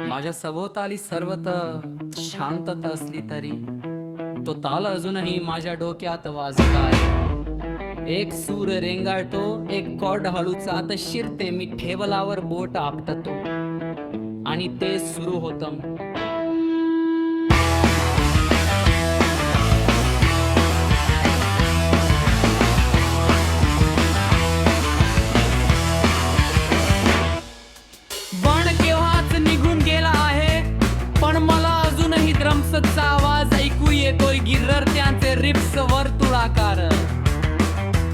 माझ्या सभोवताली सर्वत्र शांतता असली तरी तो ताल अजूनही माझ्या डोक्यात वाजत आहे. एक सूर रेंगाळतो, एक कॉर्ड हळूचात शिरते, मी टेबलावर बोट आपटतो आणि ते सुरू होतं. बण केव्हाच निघून गेला आहे, पण मला अजूनही ड्रम्सचा आवाज ऐकू येतोय. गिर्रर त्यांचे रिप्स वर्तुळाकार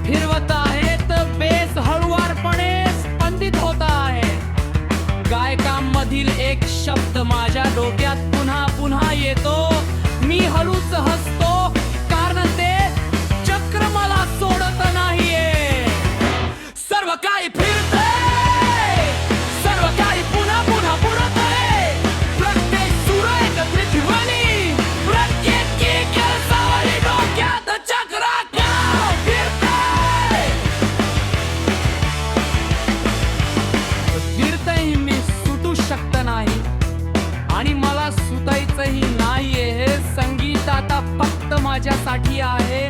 फिरवत आहेत, बेस हळुवारपणे स्पंदित होत आहे. गायकांमधील एक शब्द माझ्या डोक्यात पुन्हा पुन्हा येतो. मी हळूच हसतो, कारण ते चक्र मला सोडत नाहीये. सर्व काही फिरतंय, सर्व काही पुन्हा पुन्हा बुडत आहे. प्रत्येक सूर एक पृथ्वीवाणी, प्रत्येक केसावरी डोक्यात चक्राकार फिरतंय. फिरतंय, मी सुटू शकत नाही आणि मला सुटायचंही नाहीये. हे संगीत आता फक्त माझ्यासाठी आहे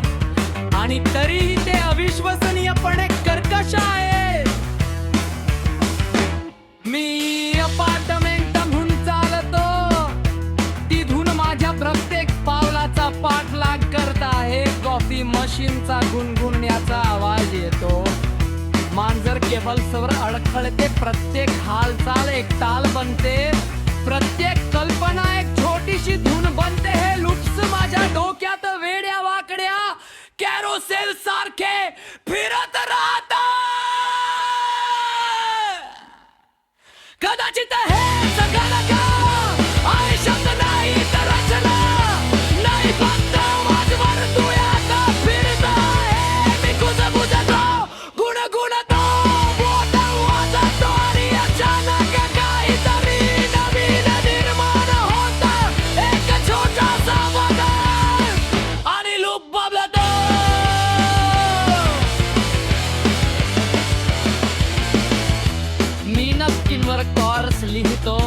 आणि तरीही ते अविश्वसनीयपणे कर्कश आहे. मी अपार्टमेंटहून चालतो, ती धून माझ्या प्रत्येक पावलाचा पाठलाग करत आहे. कॉफी मशीनचा गुणगुणण्याचा आवाज येतो. मांजर केबल्सवर अडखळते, प्रत्येक हालचाल एक ताल बनते, प्रत्येक कल्पना एक छोटीशी धून बनते. हे लूप्स माझ्या डोक्यात वेड्या वाकड्या कॅरोसेल सारखे फिरत राहतात. कदाचित हे सगळं का आणि शब्द नाही तर रचना नाही, फक्त माझ्यावर तुळ्यात फिरत आहे. मी कुजबुजतो, गुणगुणतो, बोट वाजवतो आणि अचानक काहीतरी नवीन निर्माण होतं. एक छोटासा बदल आणि लूप बदलतो. मी नक्कींवर कॉर्स लिहितो,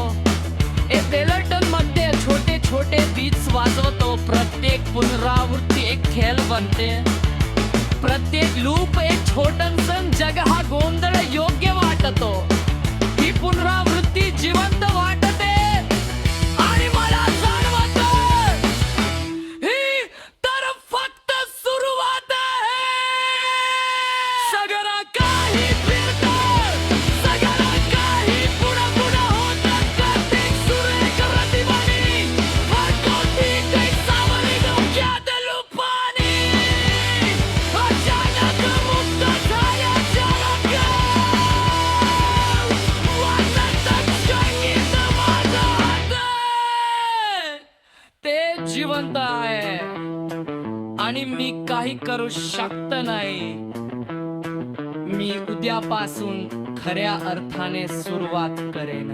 एपेलटन मध्ये छोटे छोटे बीट्स वाजवतो. प्रत्येक पुनरावृत्ती एक खेळ बनते, प्रत्येक लूप एक छोटंसं जग. हा गोंधळ योग्य वाटतो, ही पुनरावृत्ती जिवंत वाटते आणि मला जाणवतं ही तर फक्त सुरुवात आहे. सगळं काही फिरतं, सगळं काही पुढं पुढं होतं. प्रत्येक सूर एक रतिबनी, भरकोटी कैसावरी डोक्यात लुपानी. अचानक मुक्त झाल्या जगात, वाजत संगीत माझं हात. ते जिवंत आहे आणि मी काही करू शकत नाही. मी उद्यापासून खऱ्या अर्थाने सुरुवात करेन.